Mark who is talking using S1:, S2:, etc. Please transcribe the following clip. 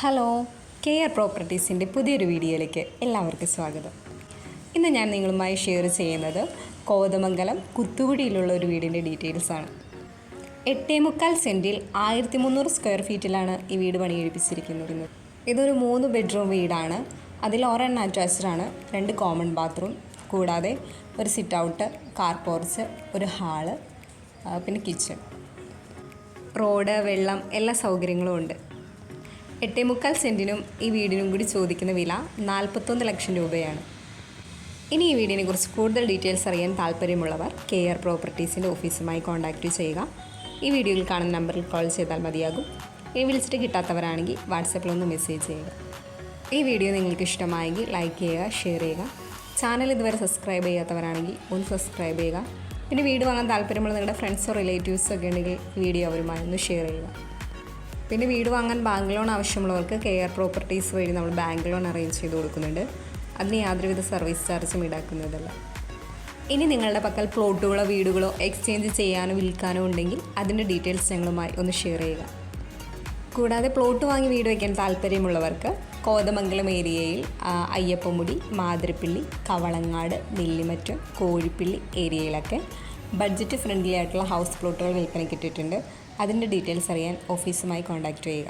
S1: Hello, care പ്രോപ്പർട്ടീസിൻ്റെ പുതിയൊരു വീഡിയോയിലേക്ക് എല്ലാവർക്കും സ്വാഗതം. ഇന്ന് ഞാൻ നിങ്ങളുമായി ഷെയർ ചെയ്യുന്നത് കോതമംഗലം കുത്തുകുടിയിലുള്ള ഒരു വീടിൻ്റെ ഡീറ്റെയിൽസാണ്. 8.25 സെൻറ്റിൽ 1300 സ്ക്വയർ ഫീറ്റിലാണ് ഈ വീട് പണിയെടുപ്പിച്ചിരിക്കുന്നത്. ഇതൊരു 3 ബെഡ്റൂം വീടാണ്. അതിൽ ഒരെണ്ണം അറ്റാച്ച്ഡാണ്, 2 കോമൺ ബാത്റൂം, കൂടാതെ ഒരു സിറ്റ് ഔട്ട്, കാർ പോർച്ച്, ഒരു ഹാള്, പിന്നെ കിച്ചൺ. റോഡ്, വെള്ളം, എല്ലാ സൗകര്യങ്ങളും ഉണ്ട്. 8.25 സെൻറ്റിനും ഈ വീടിനും കൂടി ചോദിക്കുന്ന വില 41 ലക്ഷം രൂപയാണ്. ഇനി ഈ വീടിനെ കുറിച്ച് കൂടുതൽ ഡീറ്റെയിൽസ് അറിയാൻ താല്പര്യമുള്ളവർ കെയർ പ്രോപ്പർട്ടീസിൻ്റെ ഓഫീസുമായി കോൺടാക്റ്റ് ചെയ്യുക. ഈ വീഡിയോയിൽ കാണുന്ന നമ്പറിൽ കോൾ ചെയ്താൽ മതിയാകും. ഇനി വിളിച്ചിട്ട് കിട്ടാത്തവരാണെങ്കിൽ വാട്സപ്പിലൊന്ന് മെസ്സേജ് ചെയ്യുക. ഈ വീഡിയോ നിങ്ങൾക്ക് ഇഷ്ടമായെങ്കിൽ ലൈക്ക് ചെയ്യുക, ഷെയർ ചെയ്യുക. ചാനൽ ഇതുവരെ സബ്സ്ക്രൈബ് ചെയ്യാത്തവരാണെങ്കിൽ ഒന്ന് സബ്സ്ക്രൈബ് ചെയ്യുക. പിന്നെ വീട് വാങ്ങാൻ താല്പര്യമുള്ള നിങ്ങളുടെ ഫ്രണ്ട്സോ റിലേറ്റീവ്സോ ഒക്കെ ഉണ്ടെങ്കിൽ വീഡിയോ അവരുമായി ഒന്ന് ഷെയർ ചെയ്യുക. പിന്നെ വീട് വാങ്ങാൻ ബാങ്ക് ലോൺ ആവശ്യമുള്ളവർക്ക് കെയർ പ്രോപ്പർട്ടീസ് വഴി നമ്മൾ ബാങ്ക് ലോൺ അറേഞ്ച് ചെയ്ത് കൊടുക്കുന്നുണ്ട്. അതിന് യാതൊരുവിധ സർവീസ് ചാർജും ഈടാക്കുന്നതല്ല. ഇനി നിങ്ങളുടെ പക്കൽ പ്ലോട്ടുകളോ വീടുകളോ എക്സ്ചേഞ്ച് ചെയ്യാനോ വിൽക്കാനോ ഉണ്ടെങ്കിൽ അതിൻ്റെ ഡീറ്റെയിൽസ് ഞങ്ങളുമായി ഒന്ന് ഷെയർ ചെയ്യുക. കൂടാതെ പ്ലോട്ട് വാങ്ങി വീട് വയ്ക്കാൻ താല്പര്യമുള്ളവർക്ക് കോതമംഗലം ഏരിയയിൽ അയ്യപ്പമുടി, മാതിരപ്പള്ളി, കവളങ്ങാട്, നെല്ലിമറ്റം, കോഴിപ്പള്ളി ഏരിയയിലൊക്കെ ബഡ്ജറ്റ് ഫ്രണ്ട്ലി ആയിട്ടുള്ള ഹൗസ് പ്ലോട്ടുകൾ വിൽപ്പനയ്ക്ക് ഇട്ടിട്ടുണ്ട്. അതിൻ്റെ ഡീറ്റെയിൽസ് അറിയാൻ ഓഫീസുമായി കോൺടാക്റ്റ് ചെയ്യുക.